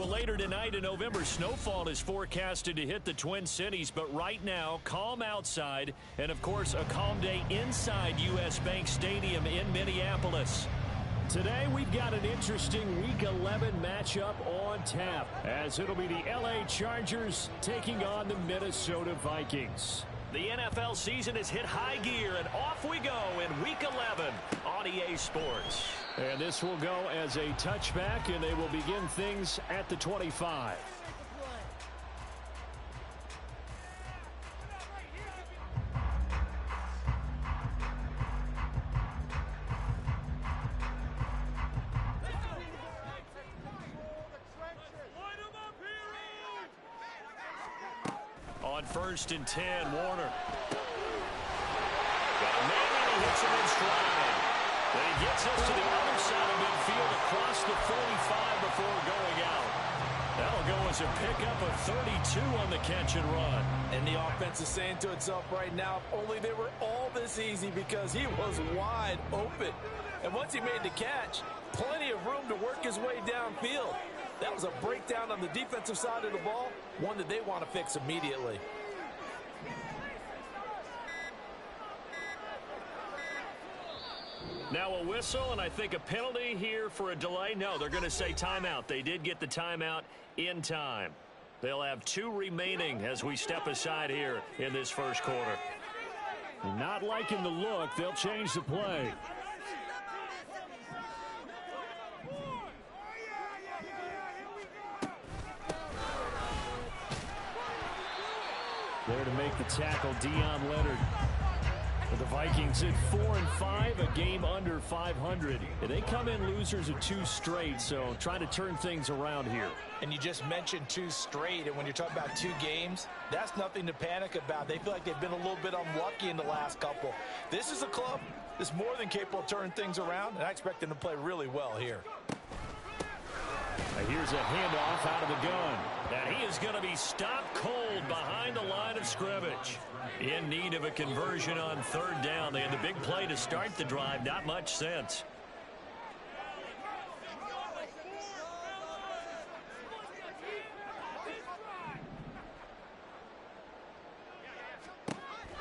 Well, later tonight in November, snowfall is forecasted to hit the Twin Cities, but right now, calm outside, and of course, a calm day inside U.S. Bank Stadium in Minneapolis. Today, we've got an interesting Week 11 matchup on tap, as it'll be the L.A. Chargers taking on the Minnesota Vikings. The NFL season has hit high gear, and off we go in Week 11 on EA Sports. And this will go as a touchback, and they will begin things at the 25. On 1st and 10, Warner. Got a man, and he hits him in stride. Then he gets us to the other side of midfield across the 45 before going out. That'll go as a pickup of 32 on the catch and run. And the offense is saying to itself right now, if only they were all this easy, because he was wide open. And once he made the catch, plenty of room to work his way downfield. That was a breakdown on the defensive side of the ball, one that they want to fix immediately. Now a whistle, and I think a penalty here for a delay. No, they're going to say timeout. They did get the timeout in time. They'll have 2 remaining as we step aside here in this first quarter. Not liking the look. They'll change the play. There to make the tackle, Deion Leonard. The Vikings at 4-5, a game under 500. They come in losers of 2 straight, so trying to turn things around here. And you just mentioned 2 straight, and when you're talking about 2 games, that's nothing to panic about. They feel like they've been a little bit unlucky in the last couple. This is a club that's more than capable of turning things around, and I expect them to play really well here. Here's a handoff out of the gun. And he is going to be stopped cold behind the line of scrimmage. In need of a conversion on 3rd down. They had the big play to start the drive. Not much sense.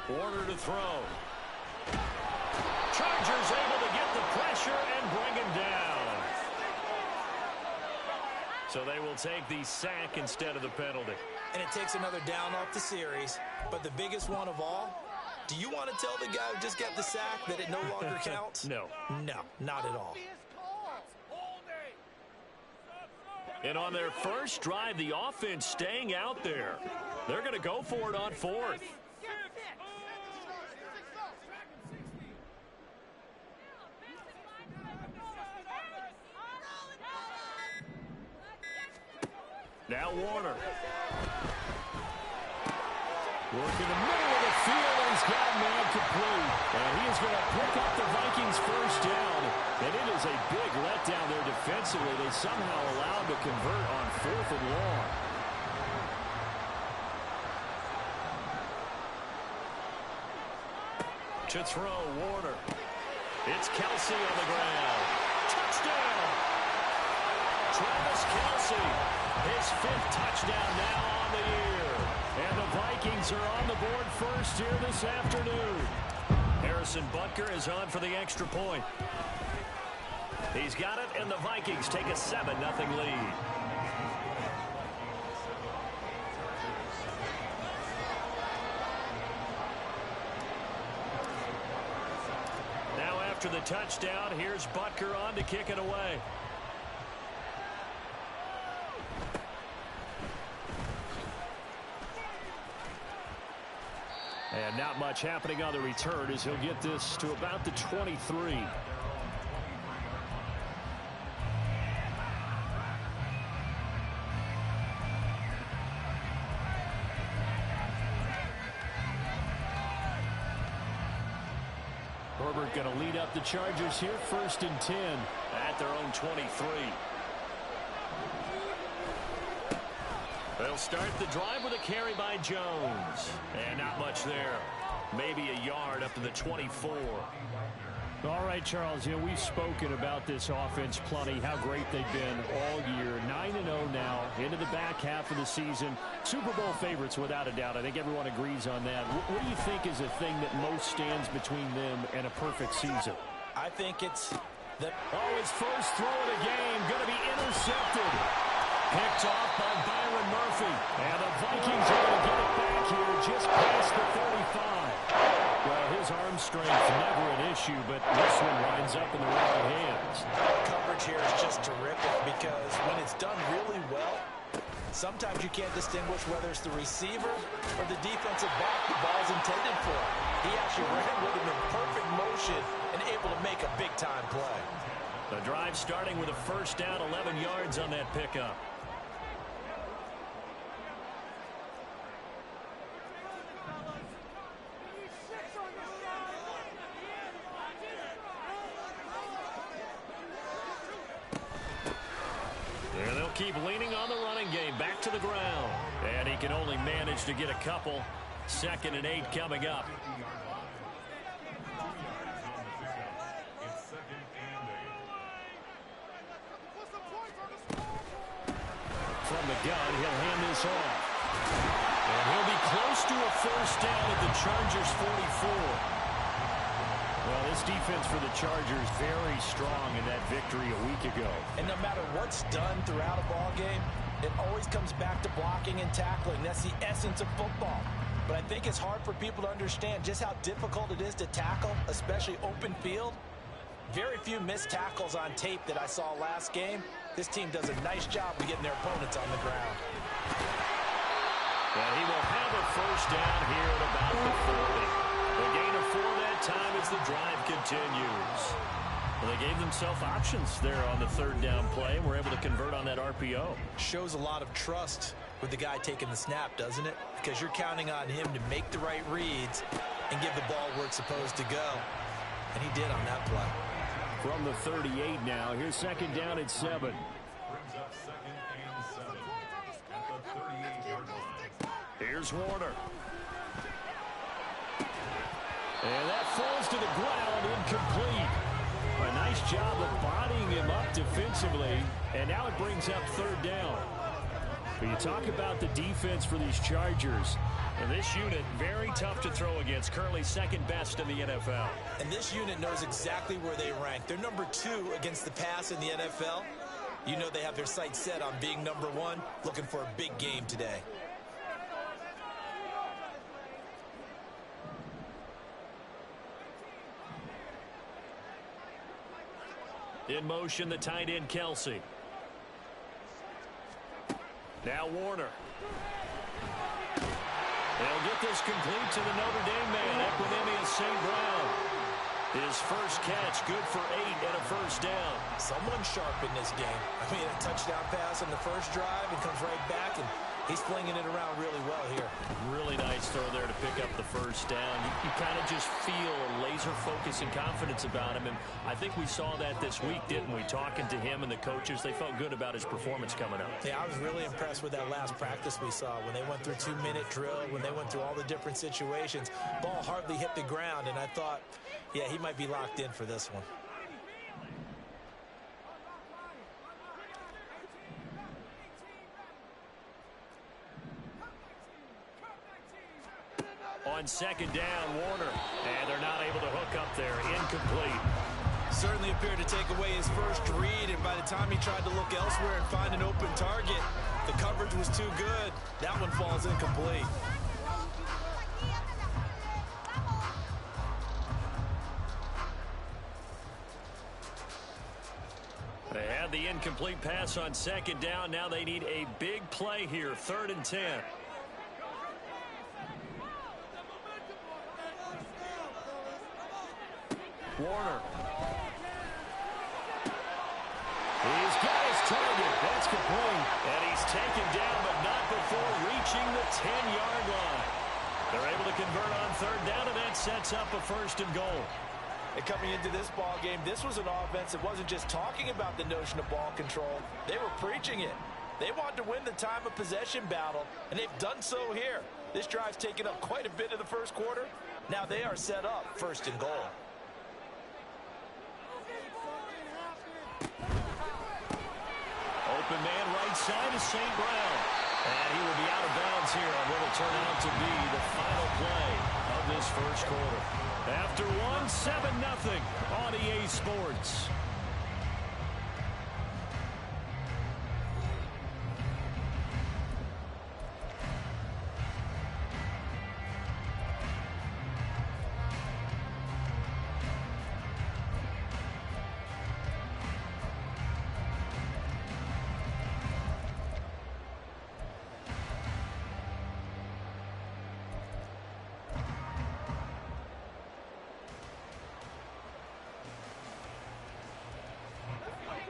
Warner to throw. Chargers able to get the pressure and bring him down. So they will take the sack instead of the penalty. And it takes another down off the series. But the biggest one of all, do you want to tell the guy who just got the sack that it no longer counts? No. No, not at all. And on their first drive, the offense staying out there. They're going to go for it on 4th. Now Warner. Working the middle of the field, and he's got a man complete. And he is going to pick up the Vikings' first down. And it is a big letdown there defensively. They somehow allowed to convert on 4th and long. To throw, Warner. It's Kelsey on the ground. Touchdown! Travis Kelsey. His 5th touchdown now on the year. And the Vikings are on the board first here this afternoon. Harrison Butker is on for the extra point. He's got it, and the Vikings take a 7-0 lead. Now after the touchdown, here's Butker on to kick it away. And not much happening on the return as he'll get this to about the 23. Herbert going to lead up the Chargers here, 1st and 10 at their own 23. They'll start the drive with a carry by Jones. And not much there. Maybe a yard up to the 24. All right, Charles, we've spoken about this offense plenty, how great they've been all year. 9-0 now, into the back half of the season. Super Bowl favorites, without a doubt. I think everyone agrees on that. What do you think is the thing that most stands between them and a perfect season? I think it's the... his first throw of the game, going to be intercepted. Picked off by Byron Murphy. And the Vikings are going to get it back here just past the 35. Well, his arm strength never an issue, but this one winds up in the right hands. Coverage here is just terrific because when it's done really well, sometimes you can't distinguish whether it's the receiver or the defensive back the ball's intended for. He actually ran with him in perfect motion and able to make a big-time play. The drive starting with a first down, 11 yards on that pickup. And they'll keep leaning on the running game, back to the ground. And he can only manage to get a couple. 2nd and 8 coming up. From the gun, he'll hand this off. And he'll be close to a first down at the Chargers' 44. Well, this defense for the Chargers very strong in that victory a week ago. And no matter what's done throughout a ball game, it always comes back to blocking and tackling. That's the essence of football. But I think it's hard for people to understand just how difficult it is to tackle, especially open field. Very few missed tackles on tape that I saw last game. This team does a nice job of getting their opponents on the ground. And he will have a first down here at about the 40. The gain of 4 that time as the drive continues. Well, they gave themselves options there on the 3rd down play and were able to convert on that RPO. Shows a lot of trust with the guy taking the snap, doesn't it? Because you're counting on him to make the right reads and give the ball where it's supposed to go. And he did on that play. From the 38 now, here's 2nd down at 7. Here's Warner. And that falls to the ground, incomplete. A nice job of bodying him up defensively, and now it brings up 3rd down. But you talk about the defense for these Chargers, and this unit very tough to throw against, currently 2nd best in the NFL. And this unit knows exactly where they rank. They're number 2 against the pass in the NFL. You know they have their sights set on being number 1, looking for a big game today. In motion, the tight end, Kelsey. Now Warner. They'll get this complete to the Notre Dame man, Equinemius St. Brown. His first catch, good for 8 and a first down. Someone sharp in this game. I mean, a touchdown pass on the first drive and comes right back, and he's flinging it around really well here. Really nice throw there to pick up the first down. You kind of just feel a laser focus and confidence about him, and I think we saw that this week, didn't we? Talking to him and the coaches, they felt good about his performance coming up. Yeah, I was really impressed with that last practice we saw when they went through 2-minute drill, when they went through all the different situations. Ball hardly hit the ground, and I thought, yeah, he might be locked in for this one. On 2nd down, Warner. And they're not able to hook up there. Incomplete. Certainly appeared to take away his first read, and by the time he tried to look elsewhere and find an open target, the coverage was too good. That one falls incomplete. They had the incomplete pass on 2nd down. Now they need a big play here. 3rd and 10. Warner. He's got his target. That's complete. And he's taken down, but not before reaching the 10-yard line. They're able to convert on 3rd down, and that sets up a 1st and goal. And coming into this ball game, this was an offense that wasn't just talking about the notion of ball control. They were preaching it. They wanted to win the time of possession battle, and they've done so here. This drive's taken up quite a bit of the first quarter. Now they are set up 1st and goal. open man right side is St. Brown. And he will be out of bounds here on what will turn out to be the final play of this first quarter. After one, 7-0 on EA Sports.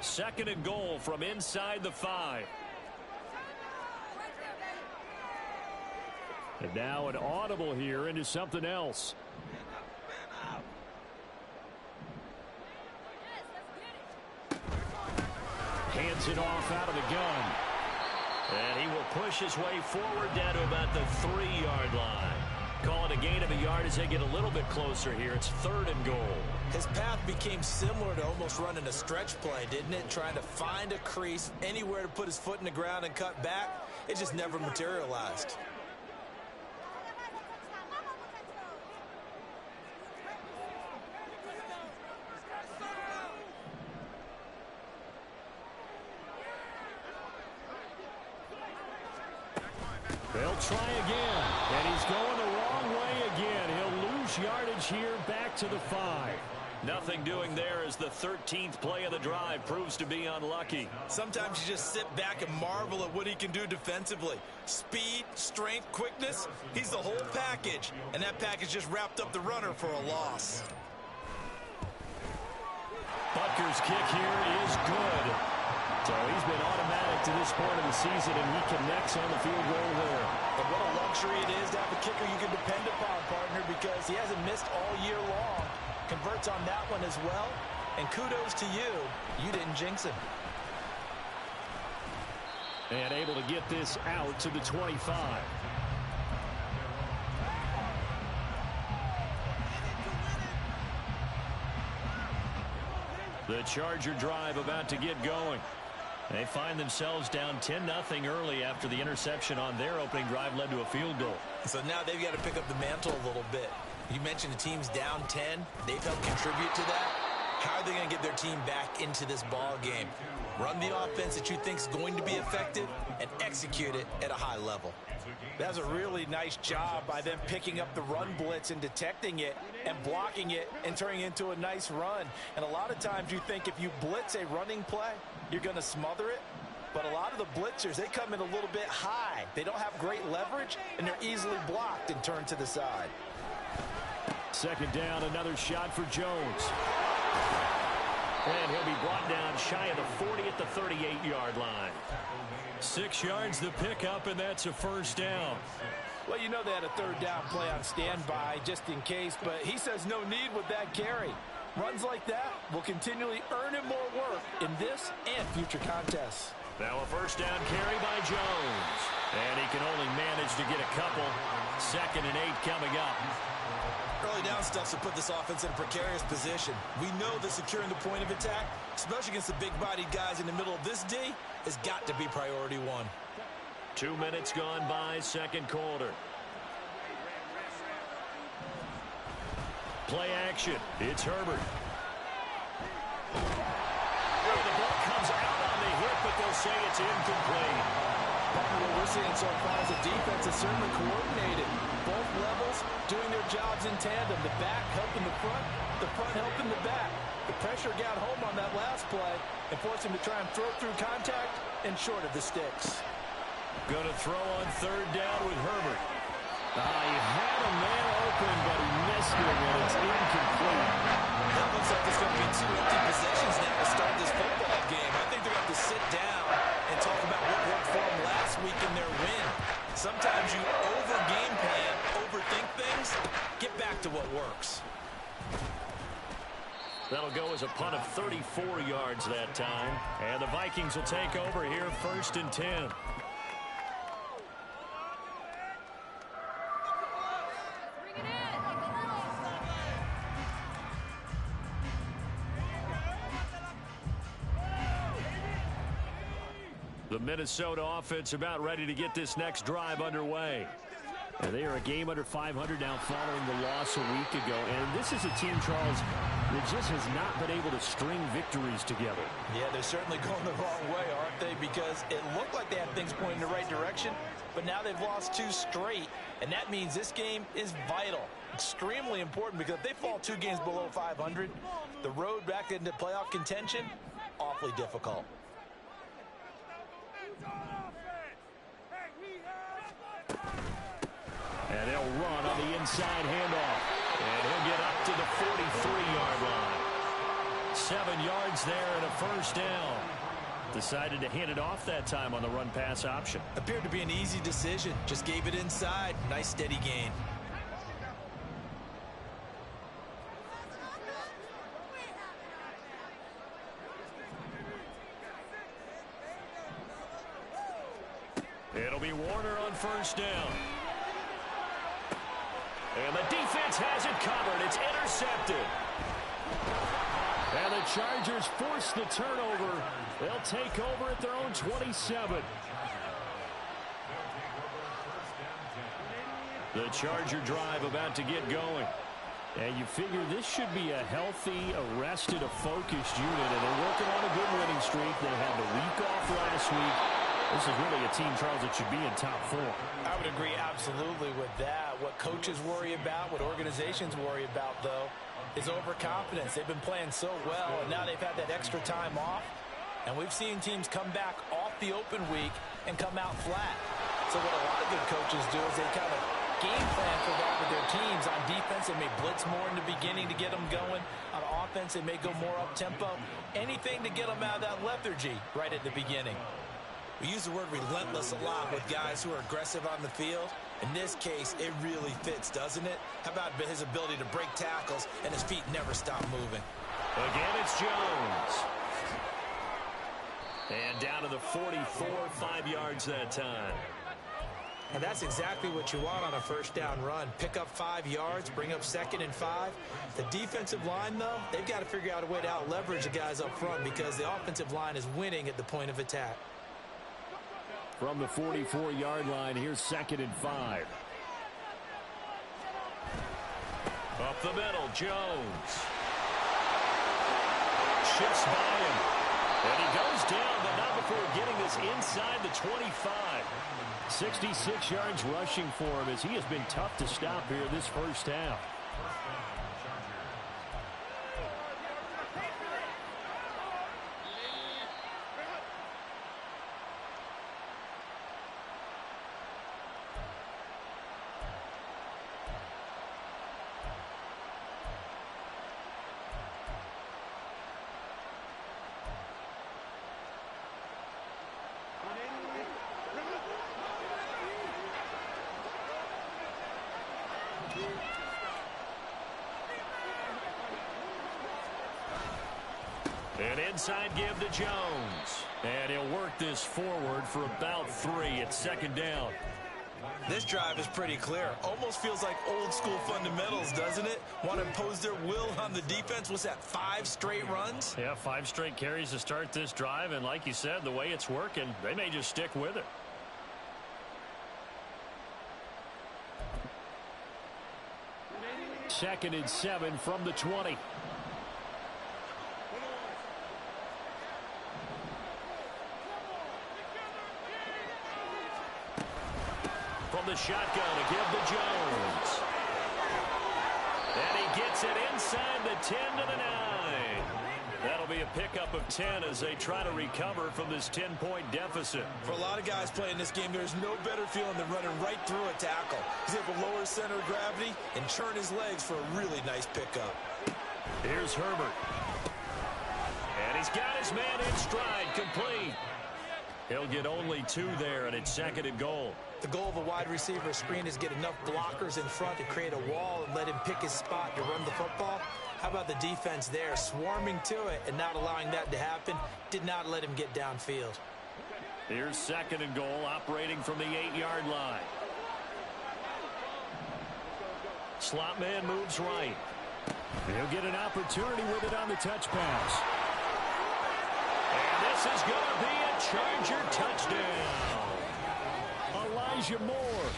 Second and goal from inside the 5. And now an audible here into something else. Hands it off out of the gun. And he will push his way forward down to about the 3-yard line. Call it a gain of a yard as they get a little bit closer here. It's third and goal. His path became similar to almost running a stretch play, didn't it? Trying to find a crease, anywhere to put his foot in the ground and cut back. It just never materialized. They'll try again, and he's going the wrong way again. He'll lose yardage here back to the 5. Nothing doing there as the 13th play of the drive proves to be unlucky. Sometimes you just sit back and marvel at what he can do defensively. Speed, strength, quickness, he's the whole package. And that package just wrapped up the runner for a loss. Butker's kick here is good. So he's been automatic to this point of the season, and he connects on the field goal there. And what a luxury it is to have a kicker you can depend upon, partner, because he hasn't missed all year long. Converts on that one as well. And kudos to you. You didn't jinx him. And able to get this out to the 25. The Charger drive about to get going. They find themselves down 10-0 early after the interception on their opening drive led to a field goal. So now they've got to pick up the mantle a little bit. You mentioned the team's down 10. They've helped contribute to that. How are they going to get their team back into this ball game? Run the offense that you think is going to be effective and execute it at a high level. That was a really nice job by them picking up the run blitz and detecting it and blocking it and turning it into a nice run. And a lot of times you think if you blitz a running play, you're going to smother it. But a lot of the blitzers, they come in a little bit high. They don't have great leverage, and they're easily blocked and turned to the side. Second down, another shot for Jones. And he'll be brought down shy of the 40 at the 38-yard line. 6 yards the pickup, and that's a first down. Well, you know they had a third down play on standby just in case, but he says no need with that carry. Runs like that will continually earn him more work in this and future contests. Now a first down carry by Jones. And he can only manage to get a couple. 2nd and 8 coming up. Early down stuff to put this offense in a precarious position. We know that securing the point of attack, especially against the big-bodied guys in the middle of this D, has got to be priority 1. 2 minutes gone by, second quarter. Play action. It's Herbert. The ball comes out on the hit, but they'll say it's incomplete. What we're seeing so far is a defense is certainly coordinated. Both levels doing their jobs in tandem. The back helping the front helping the back. The pressure got home on that last play and forced him to try and throw through contact and short of the sticks. Going to throw on third down with Herbert. He had a man open, but he missed it, and it's incomplete. That looks like it's going to be 2 empty possessions now to start this football game. I think they're going to have to sit down and talk about what worked for them last week in their win. Sometimes you over-game plan, overthink things. Get back to what works. That'll go as a punt of 34 yards that time. And the Vikings will take over here 1st and 10. The Minnesota offense about ready to get this next drive underway. And they are a game under 500 now following the loss a week ago. And this is a team, Charles, that just has not been able to string victories together. Yeah, they're certainly going the wrong way, aren't they? Because it looked like they had things pointing in the right direction, but now they've lost 2 straight. And that means this game is vital, extremely important, because if they fall 2 games below 500, the road back into playoff contention, awfully difficult. And they'll run on the inside handoff. And he'll get up to the 43-yard line. 7 yards there and a first down. Decided to hand it off that time on the run-pass option. Appeared to be an easy decision. Just gave it inside. Nice steady gain. It'll be Warner on first down. And the defense has it covered. It's intercepted. And the Chargers force the turnover. They'll take over at their own 27. The Charger drive about to get going. And you figure this should be a healthy, arrested, a focused unit. And they're working on a good winning streak. They had the week off last week. This is really a team, Charles, that should be in top 4. I would agree absolutely with that. What coaches worry about, what organizations worry about, though, is overconfidence. They've been playing so well, and now they've had that extra time off. And we've seen teams come back off the open week and come out flat. So what a lot of good coaches do is they kind of game plan for that with their teams. On defense, they may blitz more in the beginning to get them going. On offense, they may go more up-tempo. Anything to get them out of that lethargy right at the beginning. We use the word relentless a lot with guys who are aggressive on the field. In this case, it really fits, doesn't it? How about his ability to break tackles and his feet never stop moving? Again, it's Jones. And down to the 44, 5 yards that time. And that's exactly what you want on a first down run. Pick up 5 yards, bring up 2nd and 5. The defensive line, though, they've got to figure out a way to out-leverage the guys up front because the offensive line is winning at the point of attack. From the 44-yard line, here's 2nd and 5. Up the middle, Jones. Shifts by him. And he goes down, but not before getting this inside the 25. 66 yards rushing for him as he has been tough to stop here this first half. An inside give to Jones. And he'll work this forward for about 3 at 2nd down. This drive is pretty clear. Almost feels like old school fundamentals, doesn't it? Want to impose their will on the defense. What's that, 5 straight runs? Yeah, 5 straight carries to start this drive. And like you said, the way it's working, they may just stick with it. Second and 7 from the 20. From the shotgun to give to Jones. And he gets it inside the 10 to the 9. That'll be a pickup of 10 as they try to recover from this 10-point deficit. For a lot of guys playing this game, there's no better feeling than running right through a tackle. He's able to lower his center of gravity and churn his legs for a really nice pickup. Here's Herbert. And he's got his man in stride, complete. He'll get only 2 there, and it's 2nd and goal. The goal of a wide receiver screen is get enough blockers in front to create a wall and let him pick his spot to run the football. How about the defense there, swarming to it and not allowing that to happen? Did not let him get downfield. Here's 2nd and goal, operating from the 8-yard line. Slot man moves right. He'll get an opportunity with it on the touch pass. And this is going to be a Charger touchdown. Elijah Moore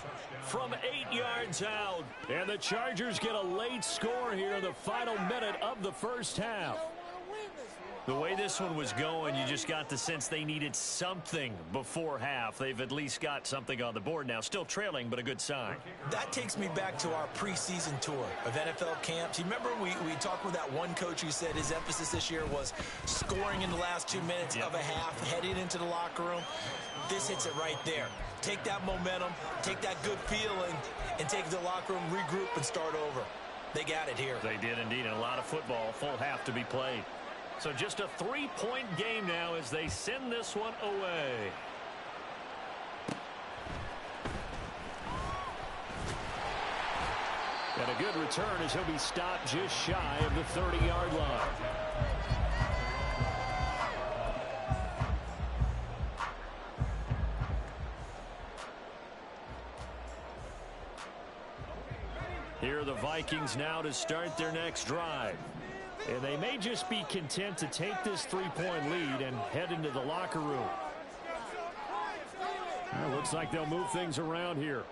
from 8 yards out. And the Chargers get a late score here in the final minute of the first half. The way this one was going, you just got the sense they needed something before half. They've at least got something on the board now. Still trailing, but a good sign. That takes me back to our preseason tour of NFL camps. You remember we talked with that one coach who said his emphasis this year was scoring in the last 2 minutes of a half, heading into the locker room. This hits it right there. Take that momentum, take that good feeling, and take it to the locker room, regroup, and start over. They got it here. They did indeed, and a lot of football, full half to be played. So just a 3-point game now as they send this one away. And a good return as he'll be stopped just shy of the 30-yard line. Here are the Vikings now to start their next drive. And they may just be content to take this 3-point lead and head into the locker room. Well, looks like they'll move things around here.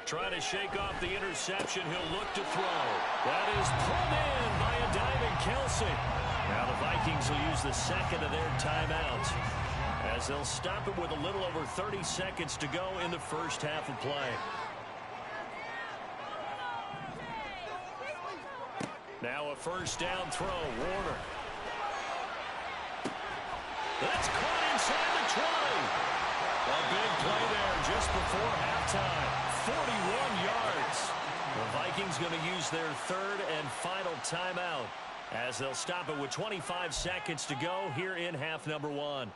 Try to shake off the interception. He'll look to throw. That is pulled in by a diving Kelsey. Now the Vikings will use the second of their timeouts, as they'll stop it with a little over 30 seconds to go in the first half of play. Now a first down throw. Warner. That's caught inside the 20. A big play there just before halftime. 41 yards. The Vikings going to use their third and final timeout, as they'll stop it with 25 seconds to go here in half number 1.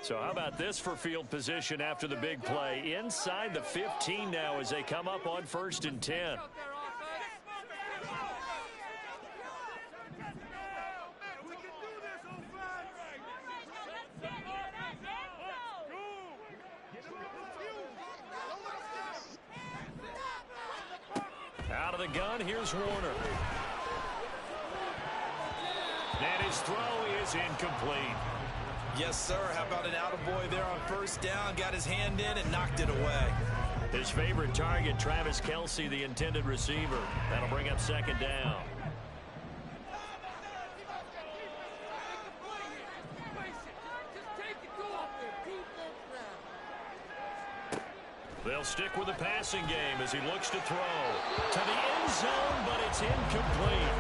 So how about this for field position after the big play? Inside the 15 now as they come up on 1st and 10. Out of the gun, here's Warner. And his throw is incomplete. Yes, sir. How about an attaboy there on first down? Got his hand in and knocked it away. His favorite target, Travis Kelce, the intended receiver. That'll bring up second down. They'll stick with the passing game as he looks to throw to the end zone, but it's incomplete.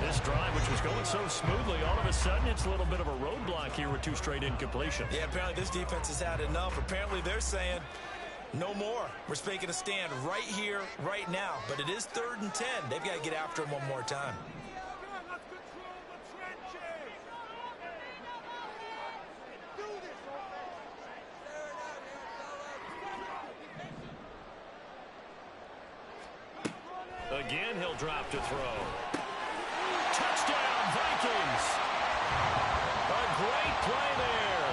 This drive, which was going so smoothly, all of a sudden it's a little bit of a roadblock here with 2 straight incompletions. Yeah, apparently this defense has had enough. Apparently they're saying no more. We're making a stand right here, right now. But it is 3rd and 10. They've got to get after him one more time. Again, he'll drop to throw. Touchdown, Vikings! A great play there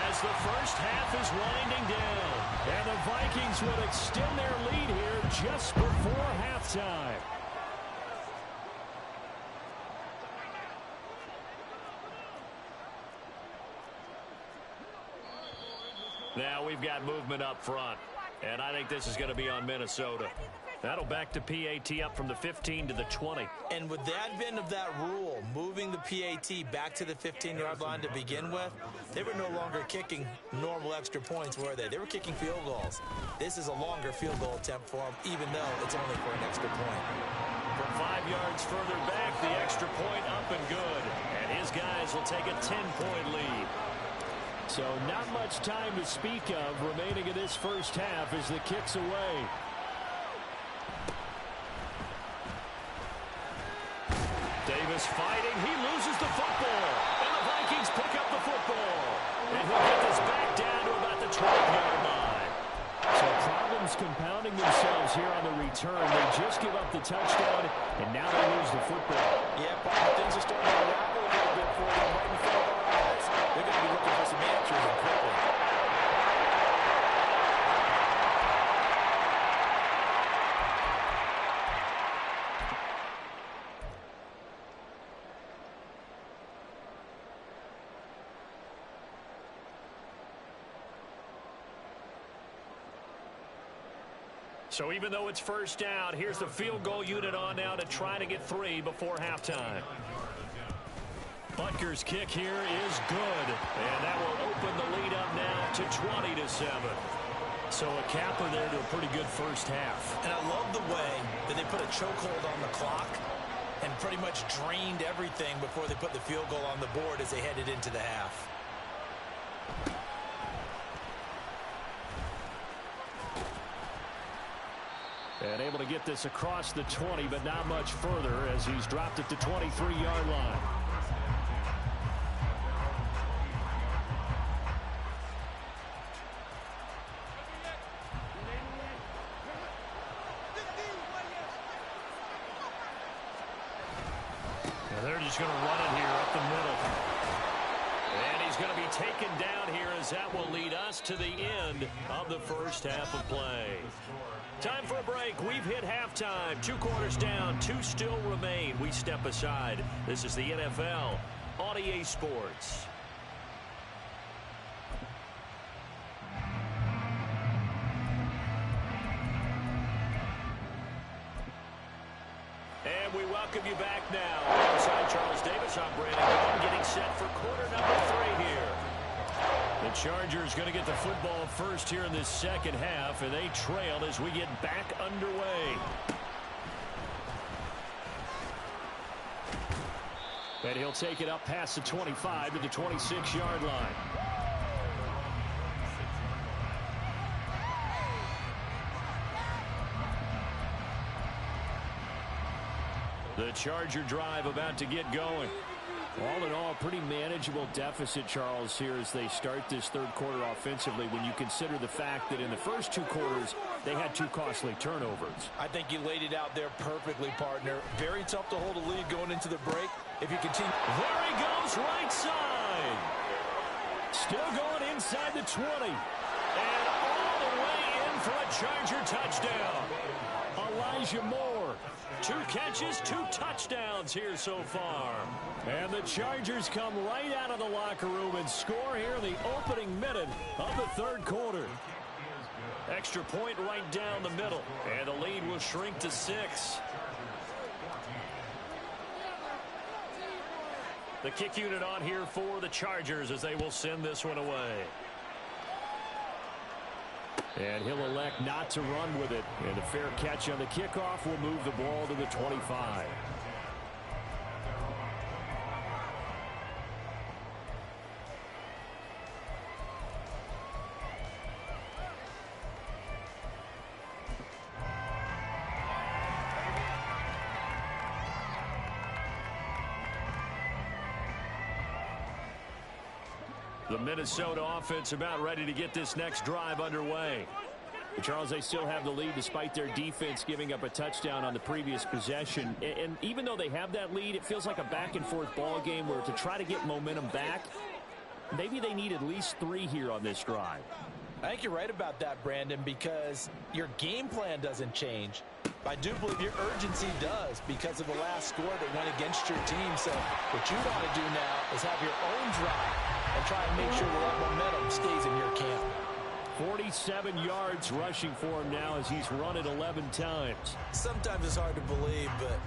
as the first half is winding down. And the Vikings will extend their lead here just before halftime. Now we've got movement up front, and I think this is going to be on Minnesota. That'll back to PAT up from the 15 to the 20. And with the advent of that rule, moving the PAT back to the 15-yard line to begin with, they were no longer kicking normal extra points, were they? They were kicking field goals. This is a longer field goal attempt for them, even though it's only for an extra point. From 5 yards further back, the extra point up and good. And his guys will take a 10-point lead. So not much time to speak of remaining in this first half as the kick's away. Davis fighting. He loses the football. And the Vikings pick up the football. And he'll get this back down to about the 12-yard line. So problems compounding themselves here on the return. They just give up the touchdown, and now they lose the football. Yeah, Bob, things are starting to unravel a little bit for them right in front of our eyes. They're going really quickly. So even though it's first down, here's the field goal unit on now to try to get 3 before halftime. Butker's kick here is good, and that will open the lead up now to 20-7. So a capper there to a pretty good first half. And I love the way that they put a chokehold on the clock and pretty much drained everything before they put the field goal on the board as they headed into the half. And able to get this across the 20, but not much further as he's dropped it to 23-yard line. And they're just going to run it here up the middle. And he's going to be taken down here as that will lead us to the end of the first half of play. Time for a break. We've hit halftime. 2 quarters down. 2 still remain. We step aside. This is the NFL on EA Sports. And we welcome you back now. Alongside Charles Davis, I'm Brandon Gaudin, getting set for quarter number 3 here. The Chargers going to get the football first here in this second half, and they trail as we get back underway. And he'll take it up past the 25 to the 26-yard line. The Charger drive about to get going. All in all, pretty manageable deficit, Charles, here as they start this third quarter offensively when you consider the fact that in the first 2 quarters, they had 2 costly turnovers. I think you laid it out there perfectly, partner. Very tough to hold a lead going into the break. If you continue. There he goes, right side. Still going inside the 20. And all the way in for a Charger touchdown. Elijah Moore. 2 catches, 2 touchdowns here so far. And the Chargers come right out of the locker room and score here in the opening minute of the third quarter. Extra point right down the middle. And the lead will shrink to 6. The kick unit on here for the Chargers as they will send this one away. And he'll elect not to run with it. And a fair catch on the kickoff will move the ball to the 25. The Minnesota offense about ready to get this next drive underway. Charles, they still have the lead despite their defense giving up a touchdown on the previous possession. And even though they have that lead, it feels like a back-and-forth ball game where to try to get momentum back, maybe they need at least 3 here on this drive. I think you're right about that, Brandon, because your game plan doesn't change. I do believe your urgency does because of the last score that went against your team. So what you want to do now is have your own drive and try and make sure that momentum stays in your camp. 47 yards rushing for him now as he's run it 11 times. Sometimes it's hard to believe, but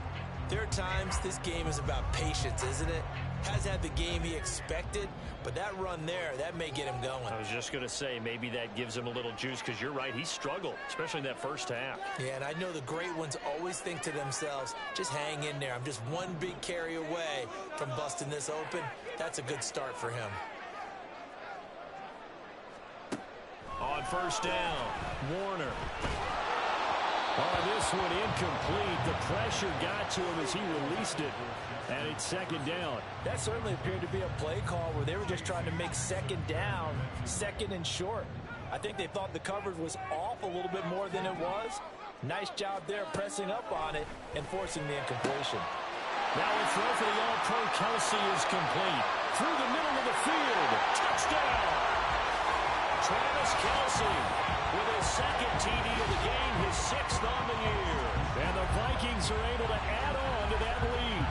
there are times this game is about patience, isn't it? Has had the game he expected, but that run there, that may get him going. I was just going to say, maybe that gives him a little juice because you're right, he struggled, especially in that first half. Yeah, and I know the great ones always think to themselves, just hang in there. I'm just one big carry away from busting this open. That's a good start for him. On first down, Warner. This one incomplete. The pressure got to him as he released it. And it's second down. That certainly appeared to be a play call where they were just trying to make second down, second and short. I think they thought the coverage was off a little bit more than it was. Nice job there pressing up on it and forcing the incompletion. Now a throw for the All-Pro Kelsey is complete. Through the middle of the field. Touchdown. Travis Kelce with his second TD of the game, his 6th on the year. And the Vikings are able to add on to that lead.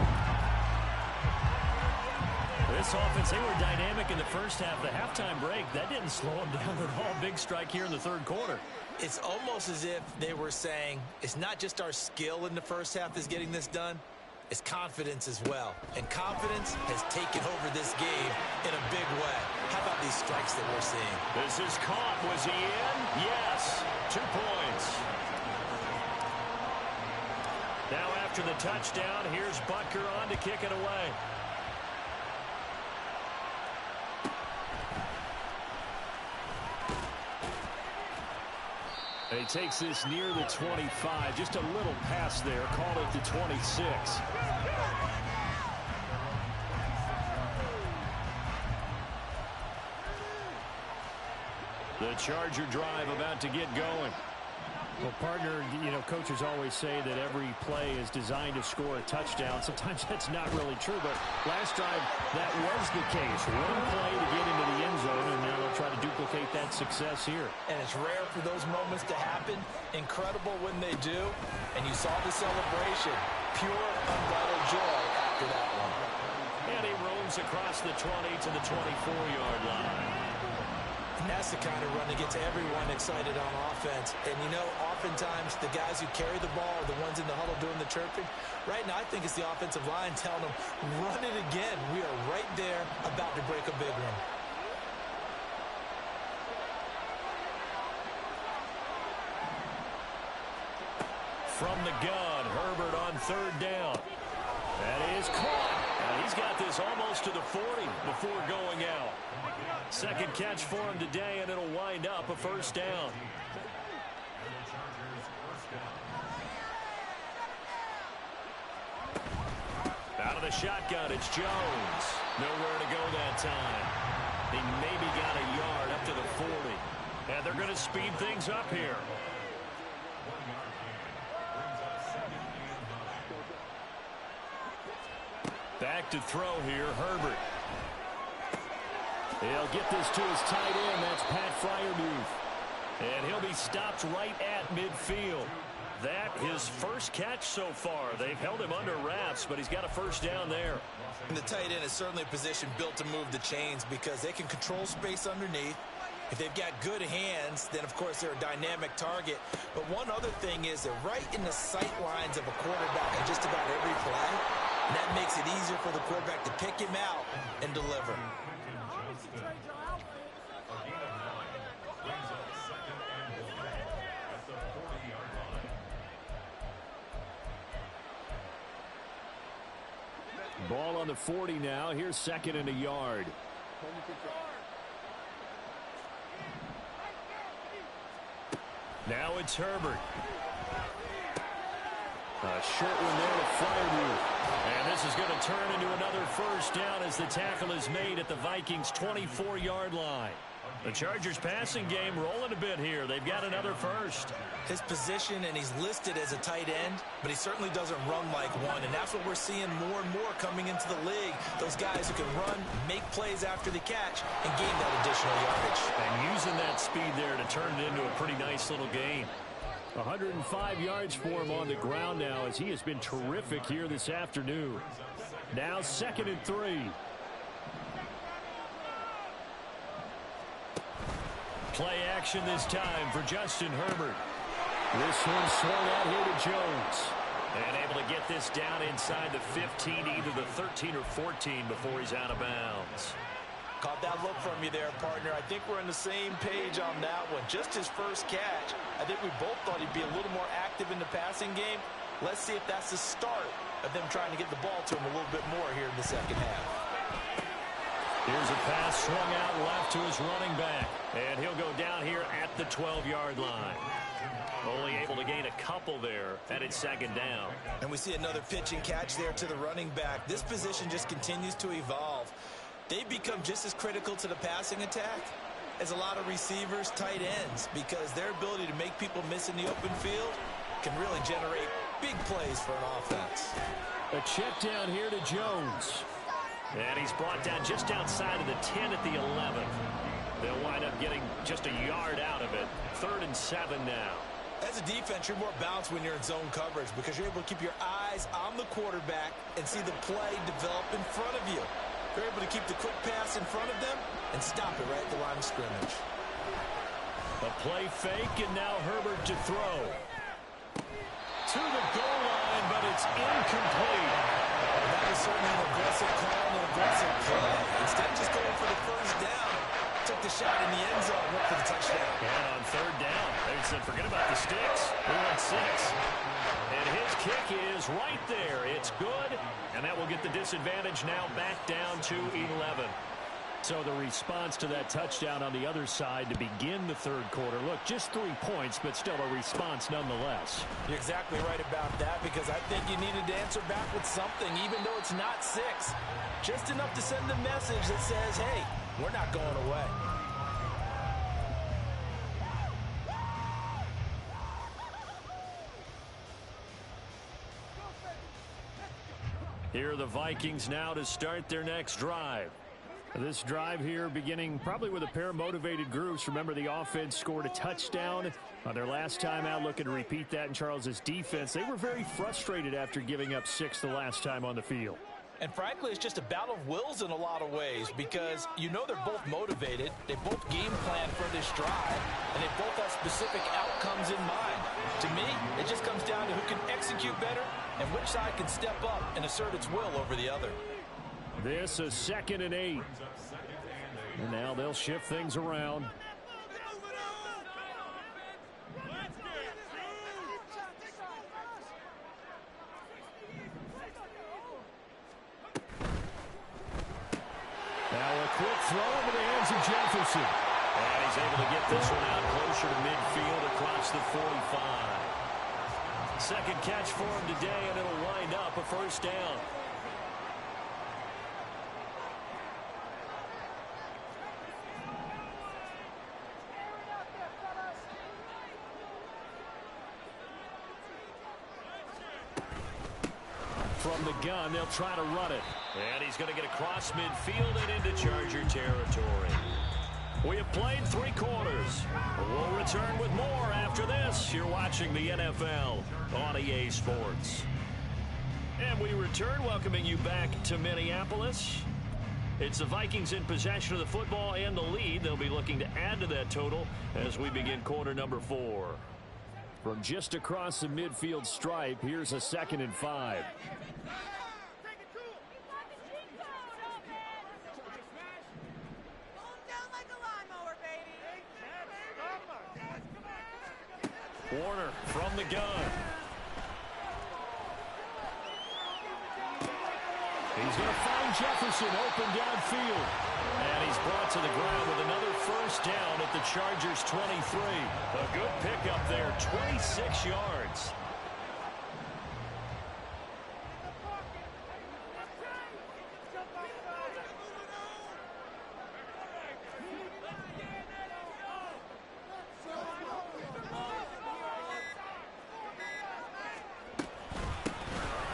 This offense, they were dynamic in the first half. The halftime break, that didn't slow them down at all. Big strike here in the third quarter. It's almost as if they were saying, it's not just our skill in the first half that's getting this done, it's confidence as well. And confidence has taken over this game in a big way. How about these strikes that we're seeing? This is caught. Was he in? Yes. 2 points. Now after the touchdown, here's Butker on to kick it away. And he takes this near the 25. Just a little pass there. Called it the 26. The Charger drive about to get going. Well, partner, you know, coaches always say that every play is designed to score a touchdown. Sometimes that's not really true, but last drive, that was the case. One play to get into the end zone, and now they'll try to duplicate that success here. And it's rare for those moments to happen. Incredible when they do. And you saw the celebration. Pure, unbridled joy after that one. And he roams across the 20 to the 24-yard line. And that's the kind of run that gets everyone excited on offense. And, you know, oftentimes the guys who carry the ball are the ones in the huddle doing the chirping. Right now, I think it's the offensive line telling them, run it again. We are right there about to break a big one. From the gun, Herbert on 3rd down. That is caught. And he's got this almost to the 40 before going out. Second catch for him today, and it'll wind up a 1st down. Out of the shotgun, it's Jones. Nowhere to go that time. He maybe got a yard up to the 40. And they're going to speed things up here. Back to throw here, Herbert. He'll get this to his tight end. That's Pat Freiermuth. And he'll be stopped right at midfield. That his first catch so far. They've held him under wraps, but he's got a 1st down there. And the tight end is certainly a position built to move the chains because they can control space underneath. If they've got good hands, then, of course, they're a dynamic target. But one other thing is they're right in the sight lines of a quarterback on just about every play. And that makes it easier for the quarterback to pick him out and deliver. Ball on the 40 now. Here's 2nd and a yard. Now it's Herbert. A short one there to Freiermuth. And this is going to turn into another 1st down as the tackle is made at the Vikings' 24-yard line. The Chargers passing game rolling a bit here. They've got another 1st. His position, and he's listed as a tight end, but he certainly doesn't run like one, and that's what we're seeing more and more coming into the league. Those guys who can run, make plays after the catch, and gain that additional yardage. And using that speed there to turn it into a pretty nice little game. 105 yards for him on the ground now as he has been terrific here this afternoon. Now 2nd and 3. Play action this time for Justin Herbert. This one swung out here to Jones. And able to get this down inside the 15, either the 13 or 14 before he's out of bounds. Caught that look from you there, partner. I think we're on the same page on that one. Just his first catch. I think we both thought he'd be a little more active in the passing game. Let's see if that's the start of them trying to get the ball to him a little bit more here in the second half. Here's a pass swung out left to his running back. And he'll go down here at the 12-yard line. Only able to gain a couple there, and it's 2nd down. And we see another pitch and catch there to the running back. This position just continues to evolve. They've become just as critical to the passing attack as a lot of receivers, tight ends, because their ability to make people miss in the open field can really generate big plays for an offense. A check down here to Jones. And he's brought down just outside of the 10 at the 11. They'll wind up getting just a yard out of it. 3rd and 7 now. As a defense, you're more balanced when you're in zone coverage because you're able to keep your eyes on the quarterback and see the play develop in front of you. You're able to keep the quick pass in front of them and stop it right at the line of scrimmage. A play fake, and now Herbert to throw. To the goal line, but it's incomplete. That was certainly an aggressive call and an aggressive play. Instead of just going for the first down, took the shot in the end zone, went for the touchdown. And on 3rd down, they said, forget about the sticks. We want 6. And his kick is right there. It's good, and that will get the disadvantage now back down to 11. So the response to that touchdown on the other side to begin the 3rd quarter. Look, just 3 points, but still a response nonetheless. You're exactly right about that because I think you needed to answer back with something, even though it's not 6. Just enough to send a message that says, hey, we're not going away. Here are the Vikings now to start their next drive. This drive here beginning probably with a pair of motivated groups. Remember, the offense scored a touchdown on their last time out. Looking to repeat that in Charles's defense. They were very frustrated after giving up 6 the last time on the field. And frankly, it's just a battle of wills in a lot of ways because you know they're both motivated. They both game plan for this drive, and they both have specific outcomes in mind. To me, it just comes down to who can execute better and which side can step up and assert its will over the other. This is 2nd and 8. And now they'll shift things around. Now a quick throw into the hands of Jefferson. And he's able to get this one out closer to midfield across the 45. Second catch for him today, and it'll wind up a 1st down. From the gun, they'll try to run it. And he's going to get across midfield and into Charger territory. We have played 3 quarters. We'll return with more after this. You're watching the NFL on EA Sports. And we return, welcoming you back to Minneapolis. It's the Vikings in possession of the football and the lead. They'll be looking to add to that total as we begin quarter number 4. From just across the midfield stripe, here's a 2nd and 5. Warner from the gun. He's going to find Jefferson open downfield. And he's brought to the ground with another 1st down at the Chargers' 23. A good pickup there, 26 yards.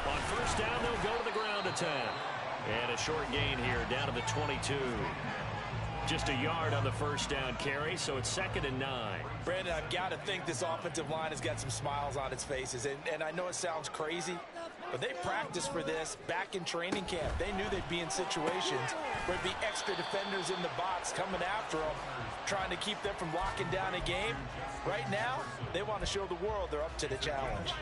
On 1st down, they'll go to the ground attack. And a short gain here down to the 22. Just a yard on the 1st down carry, so it's 2nd and 9. Brandon, I've got to think this offensive line has got some smiles on its faces. And I know it sounds crazy, but they practiced for this back in training camp. They knew they'd be in situations where there'd be extra defenders in the box coming after them, trying to keep them from locking down a game. Right now, they want to show the world they're up to the challenge.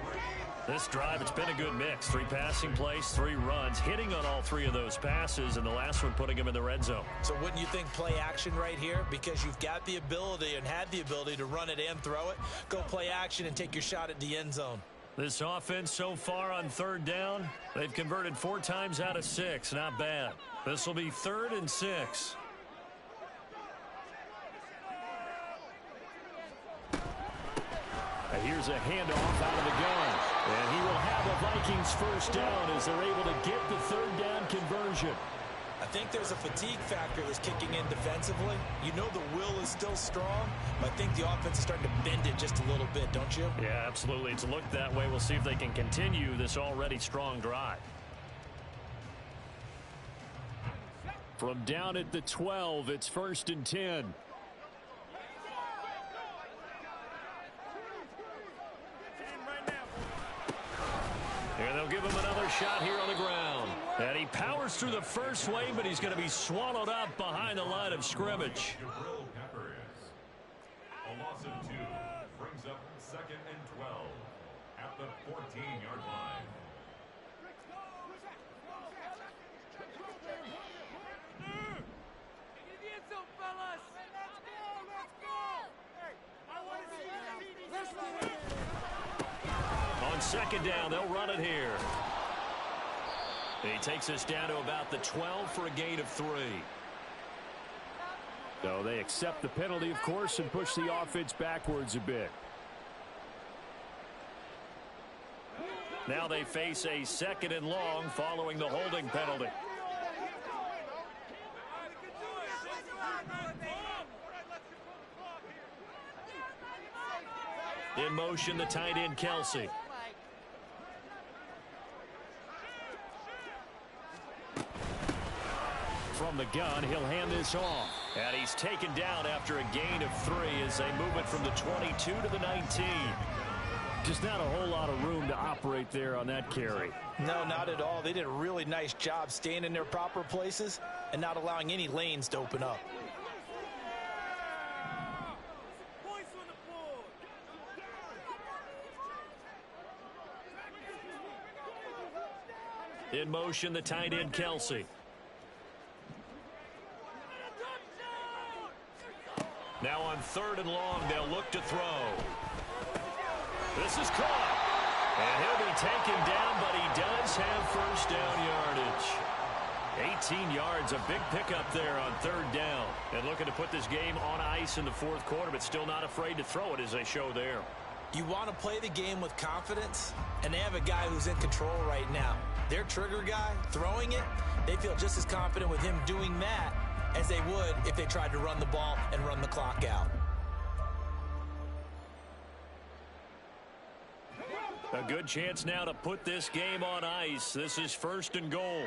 This drive, it's been a good mix. 3 passing plays, 3 runs, hitting on all 3 of those passes, and the last one putting him in the red zone. So wouldn't you think play action right here? Because you've got the ability and had the ability to run it and throw it. Go play action and take your shot at the end zone. This offense so far on 3rd down, they've converted 4 times out of 6. Not bad. This will be 3rd and 6. Here's a handoff out of the gun. And he will have a Vikings 1st down as they're able to get the 3rd down conversion. I think there's a fatigue factor that's kicking in defensively. You know the will is still strong, but I think the offense is starting to bend it just a little bit, don't you? Yeah, absolutely. It's looked that way. We'll see if they can continue this already strong drive. From down at the 12, it's 1st and 10. And they'll give him another shot here on the ground. And he powers through the first wave, but he's going to be swallowed up behind the line of scrimmage. A loss of 2 brings up 2nd and 12 at the 14-yard line. On 2nd down, they'll run it here. He takes us down to about the 12 for a gain of 3. So they accept the penalty, of course, and push the offense backwards a bit. Now they face a 2nd and long following the holding penalty. In motion, the tight end, Kelsey. From the gun, he'll hand this off. And he's taken down after a gain of 3 as they move it from the 22 to the 19. Just not a whole lot of room to operate there on that carry. No, not at all. They did a really nice job staying in their proper places and not allowing any lanes to open up. In motion, the tight end, Kelsey. Now on 3rd and long, they'll look to throw. This is caught. And he'll be taken down, but he does have first down yardage. 18 yards, a big pickup there on 3rd down. And looking to put this game on ice in the 4th quarter, but still not afraid to throw it as they show there. You want to play the game with confidence, and they have a guy who's in control right now. Their trigger guy, throwing it, they feel just as confident with him doing that as they would if they tried to run the ball and run the clock out. A good chance now to put this game on ice. This is 1st and goal.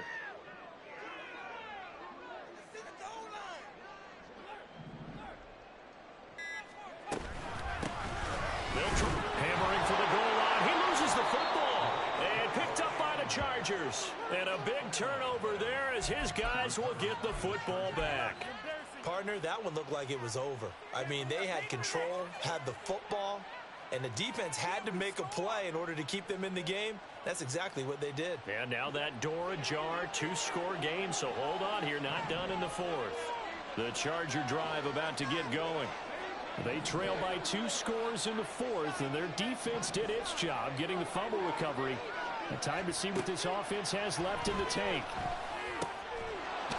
Hammering for the goal line. He loses the football. And picked up by the Chargers. And a big turnover there as his guys will get the football back. Partner, that one looked like it was over. I mean, they had control, had the football, and the defense had to make a play in order to keep them in the game. That's exactly what they did. And now that door ajar, 2-score game, so hold on here, not done in the 4th. The Charger drive about to get going. They trail by 2 scores in the 4th, and their defense did its job getting the fumble recovery. A time to see what this offense has left in the tank.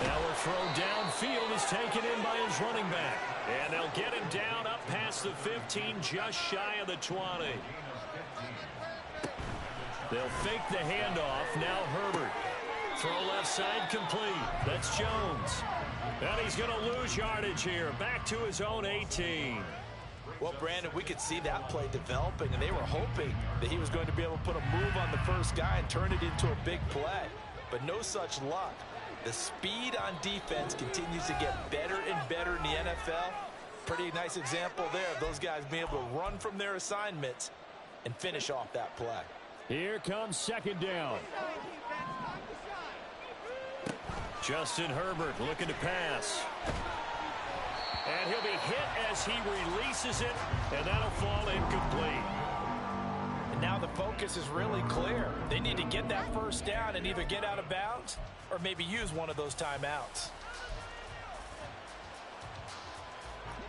Now a throw downfield is taken in by his running back. And they'll get him down up past the 15, just shy of the 20. They'll fake the handoff. Now Herbert. Throw left side complete. That's Jones. And he's going to lose yardage here. Back to his own 18. Well, Brandon, we could see that play developing, and they were hoping that he was going to be able to put a move on the first guy and turn it into a big play. But no such luck. The speed on defense continues to get better and better in the NFL. Pretty nice example there of those guys being able to run from their assignments and finish off that play. Here comes 2nd down. Justin Herbert looking to pass. And he'll be hit as he releases it, and that'll fall incomplete. And now the focus is really clear. They need to get that first down and either get out of bounds or maybe use one of those timeouts.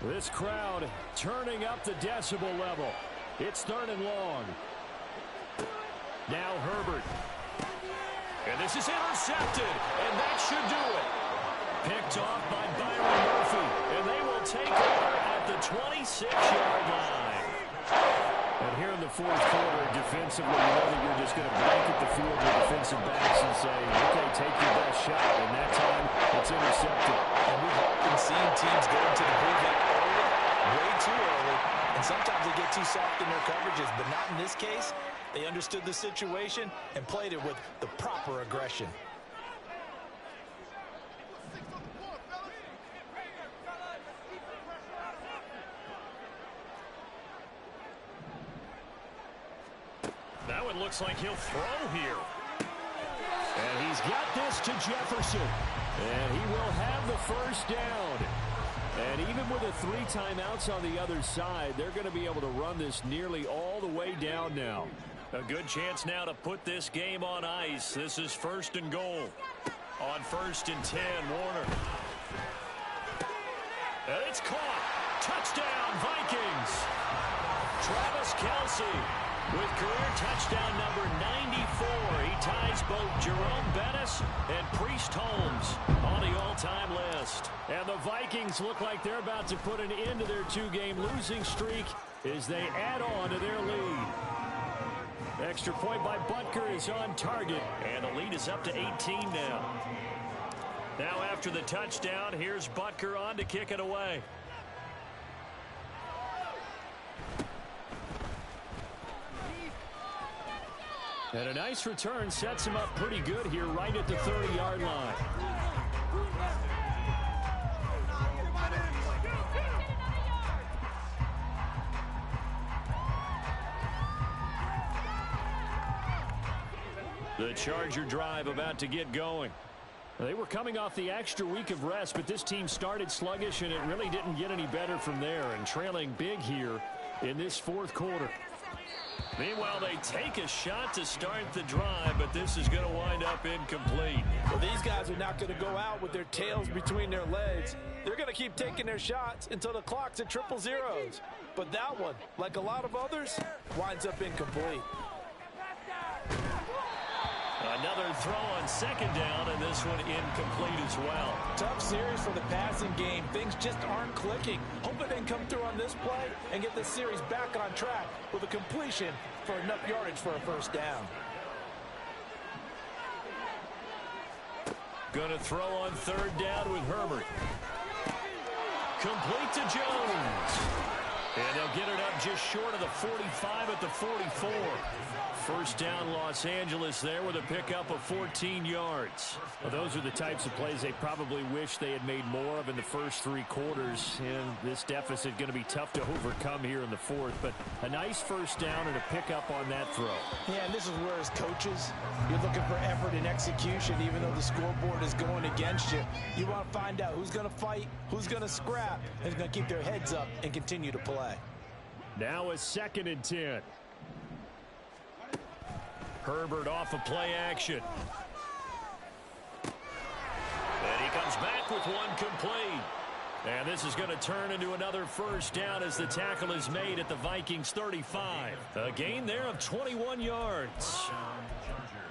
This crowd turning up the decibel level. It's 3rd and long. Now Herbert. And this is intercepted, and that should do it. Picked off by Byron Murphy, and they will take over at the 26-yard line. And here in the 4th quarter, defensively, you know that you're just going to blanket the field with defensive backs and say, okay, take your best shot. And that time, it's intercepted. And we've often seen teams go into the movement early, way too early, and sometimes they get too soft in their coverages, but not in this case. They understood the situation and played it with the proper aggression. Now it looks like he'll throw here. And he's got this to Jefferson. And he will have the first down. And even with the 3 timeouts on the other side, they're going to be able to run this nearly all the way down now. A good chance now to put this game on ice. This is 1st and goal. On 1st and 10, Warner. And it's caught. Touchdown, Vikings. Travis Kelce with career touchdown number 94. He ties both Jerome Bettis and Priest Holmes on the all-time list. And the Vikings look like they're about to put an end to their 2-game losing streak as they add on to their lead. Extra point by Butker is on target. And the lead is up to 18 now. Now after the touchdown, here's Butker on to kick it away. And a nice return sets him up pretty good here right at the 30-yard line. The Charger drive about to get going. They were coming off the extra week of rest, but this team started sluggish, and it really didn't get any better from there, and trailing big here in this 4th quarter. Meanwhile, they take a shot to start the drive, but this is going to wind up incomplete. Well, these guys are not going to go out with their tails between their legs. They're going to keep taking their shots until the clock's at 000. But that one, like a lot of others, winds up incomplete. Another throw on 2nd down, and this one incomplete as well. Tough series for the passing game. Things just aren't clicking. Hoping they can come through on this play and get this series back on track with a completion for enough yardage for a 1st down. Going to throw on 3rd down with Herbert. Complete to Jones. And they'll get it up just short of the 45 at the 44. 1st down, Los Angeles there with a pickup of 14 yards. Well, those are the types of plays they probably wish they had made more of in the first 3 quarters. And this deficit going to be tough to overcome here in the 4th. But a nice 1st down and a pickup on that throw. Yeah, and this is where as coaches, you're looking for effort and execution. Even though the scoreboard is going against you, you want to find out who's going to fight, who's going to scrap, and who's going to keep their heads up and continue to play. Now a 2nd and 10. Herbert off of play action. And he comes back with one complete. And this is going to turn into another 1st down as the tackle is made at the Vikings 35. A gain there of 21 yards.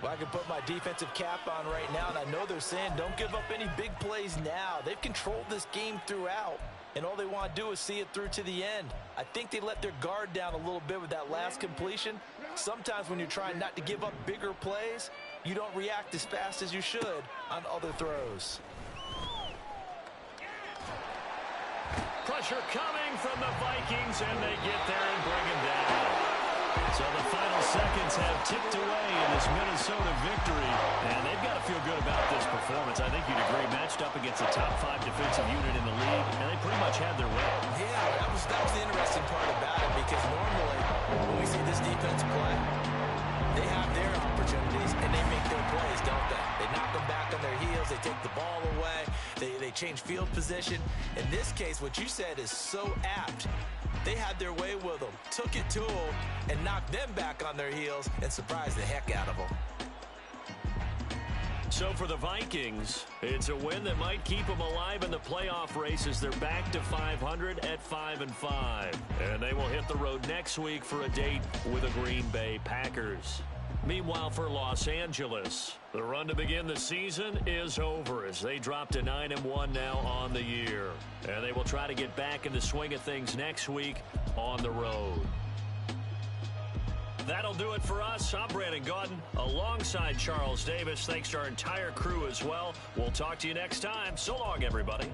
Well, I can put my defensive cap on right now, and I know they're saying don't give up any big plays now. They've controlled this game throughout, and all they want to do is see it through to the end. I think they let their guard down a little bit with that last completion. Sometimes when you're trying not to give up bigger plays, you don't react as fast as you should on other throws. Pressure coming from the Vikings, and they get there and bring him down. So the final seconds have ticked away in this Minnesota victory, and they've got to feel good about this performance. I think you'd agree, matched up against a top 5 defensive unit in the league, and they pretty much had their way. Yeah, that was the interesting part about it, because normally when we see this defense play, they have their opportunities and they make their plays, don't they? They knock them back on their heels, they take the ball away, they change field position. In this case, what you said is so apt. They had their way with them, took it to them, and knocked them back on their heels and surprised the heck out of them. So for the Vikings, it's a win that might keep them alive in the playoff race as they're back to 500 at 5-5. And they will hit the road next week for a date with the Green Bay Packers. Meanwhile, for Los Angeles, the run to begin the season is over as they drop to 9-1 now on the year. And they will try to get back in the swing of things next week on the road. That'll do it for us. I'm Brandon Gaudin alongside Charles Davis. Thanks to our entire crew as well. We'll talk to you next time. So long, everybody.